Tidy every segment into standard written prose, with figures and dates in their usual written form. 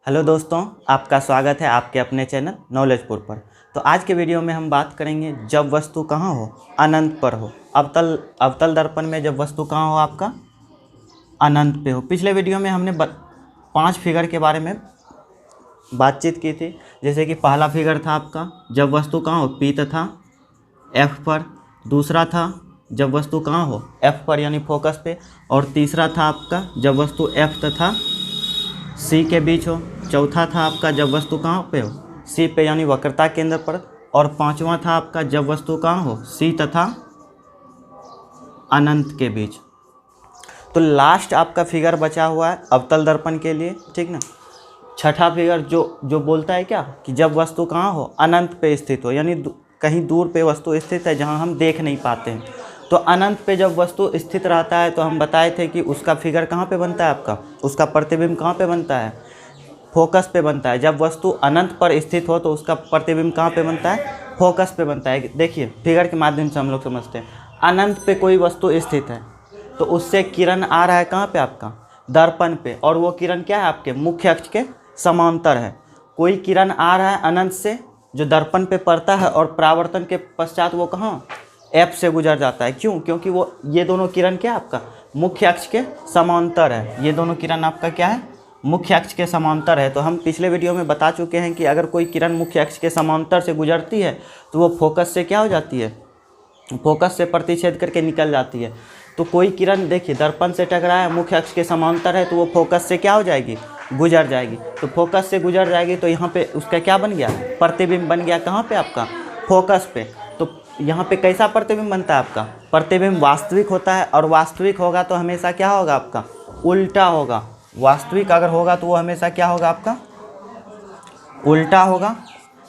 Hello दोस्तों, आपका स्वागत है आपके अपने चैनल नॉलेजपुर पर। तो आज के वीडियो में हम बात करेंगे जब वस्तु कहाँ हो, अनंत पर हो। अवतल दर्पण में जब वस्तु कहाँ हो, आपका अनंत पे हो। पिछले वीडियो में हमने 5 फिगर के बारे में बातचीत की थी। जैसे कि पहला फिगर था आपका जब वस्तु कहाँ हो, पी तथा एफ पर। दूसरा था जब वस्तु कहाँ हो, एफ पर यानी फोकस पे। और तीसरा था आपका जब वस्तु एफ तथा सी के बीच हो। चौथा था आपका जब वस्तु कहाँ पे हो, सी पे यानी वक्रता केंद्र पर। और पांचवा था आपका जब वस्तु कहाँ हो, सी तथा अनंत के बीच। तो लास्ट आपका फिगर बचा हुआ है अवतल दर्पण के लिए, ठीक ना। छठा फिगर जो बोलता है क्या कि जब वस्तु कहाँ हो, अनंत पे स्थित हो, यानी कहीं दूर पे वस्तु स्थित है जहाँ हम देख नहीं पाते हैं। तो अनंत पे जब वस्तु स्थित रहता है तो हम बताए थे कि उसका फिगर कहाँ पे बनता है, आपका उसका प्रतिबिंब कहाँ पे बनता है, फोकस पे बनता है। जब वस्तु अनंत पर स्थित हो तो उसका प्रतिबिंब कहाँ पे बनता है, फोकस पे बनता है। देखिए फिगर के माध्यम से हम लोग समझते हैं। अनंत पे कोई वस्तु स्थित है तो उससे किरण आ रहा है कहाँ पे, आपका दर्पण पे। और वो किरण क्या है, आपके मुख्य अक्ष के समांतर है। कोई किरण आ रहा है अनंत से जो दर्पण पे पड़ता है और परावर्तन के पश्चात वो कहाँ, एफ से गुजर जाता है। क्यों? क्योंकि वो ये दोनों किरण क्या, आपका मुख्य अक्ष के समांतर है। ये दोनों किरण आपका क्या है, मुख्य अक्ष के समांतर है। तो हम पिछले वीडियो में बता चुके हैं कि अगर कोई किरण मुख्य अक्ष के समांतर से गुजरती है तो वो फोकस से क्या हो जाती है, फोकस से प्रतिच्छेद करके निकल जाती है। तो कोई किरण देखिए दर्पण से टकराया, मुख्य अक्ष के समांतर है, तो वो फोकस से क्या हो जाएगी, गुजर जाएगी। तो फोकस से गुजर जाएगी तो यहाँ पे उसका क्या बन गया, प्रतिबिंब बन गया। कहाँ पे, आपका फोकस पे। तो यहाँ पे कैसा प्रतिबिंब बनता है, आपका प्रतिबिंब वास्तविक होता है। और वास्तविक होगा तो हमेशा क्या होगा, आपका उल्टा होगा। वास्तविक अगर होगा तो वो हमेशा क्या होगा, आपका उल्टा होगा।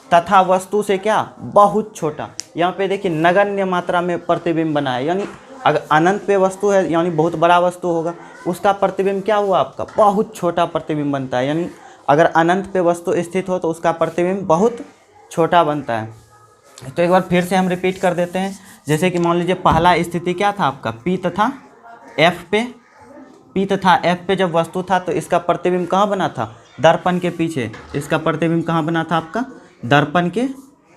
तथा वस्तु से क्या, बहुत छोटा। यहाँ पे देखिए नगण्य मात्रा में प्रतिबिंब बना है, यानी अगर अनंत पे वस्तु है यानी बहुत बड़ा वस्तु होगा, उसका प्रतिबिंब क्या हुआ, आपका बहुत छोटा प्रतिबिंब बनता है। यानी अगर अनंत पे वस्तु स्थित हो तो उसका प्रतिबिंब बहुत छोटा बनता है। तो एक बार फिर से हम रिपीट कर देते हैं। जैसे कि मान लीजिए पहला स्थिति क्या था, आपका पी तथा एफ पे। पी तथा एफ पे जब वस्तु था तो इसका प्रतिबिंब कहाँ बना था, दर्पण के पीछे। इसका प्रतिबिंब कहाँ बना था, आपका दर्पण के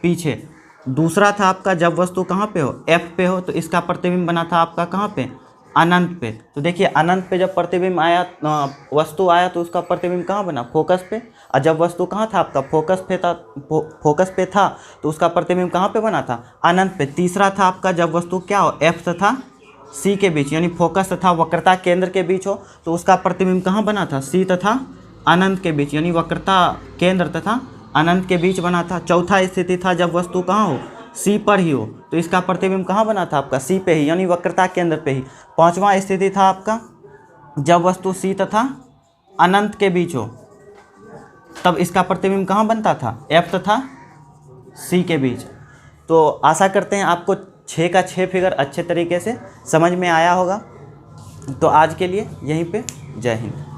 पीछे। दूसरा था आपका जब वस्तु कहाँ पे हो, एफ पे हो, तो इसका प्रतिबिंब बना था आपका कहाँ पे, अनंत पे। तो देखिए अनंत पे जब प्रतिबिंब आया, वस्तु आया, तो उसका प्रतिबिंब कहाँ बना, फोकस पे। और जब वस्तु कहाँ था, आपका फोकस पे था तो उसका प्रतिबिंब कहाँ पे बना था, अनंत पे। तीसरा था आपका जब वस्तु क्या हो, एफ तथा सी के बीच, यानी फोकस तथा वक्रता केंद्र के बीच हो, तो उसका प्रतिबिंब कहाँ बना था, सी तथा अनंत के बीच, यानी वक्रता केंद्र तथा अनंत के बीच बना था। चौथा स्थिति था जब वस्तु कहाँ हो, सी पर ही हो, तो इसका प्रतिबिंब कहाँ बना था, आपका सी पे ही, यानी वक्रता केंद्र पे ही। पांचवा स्थिति था आपका जब वस्तु सी तथा अनंत के बीच हो, तब इसका प्रतिबिंब कहाँ बनता था, एफ तथा सी के बीच। तो आशा करते हैं आपको 6 का 6 फिगर अच्छे तरीके से समझ में आया होगा। तो आज के लिए यहीं पे जय हिंद।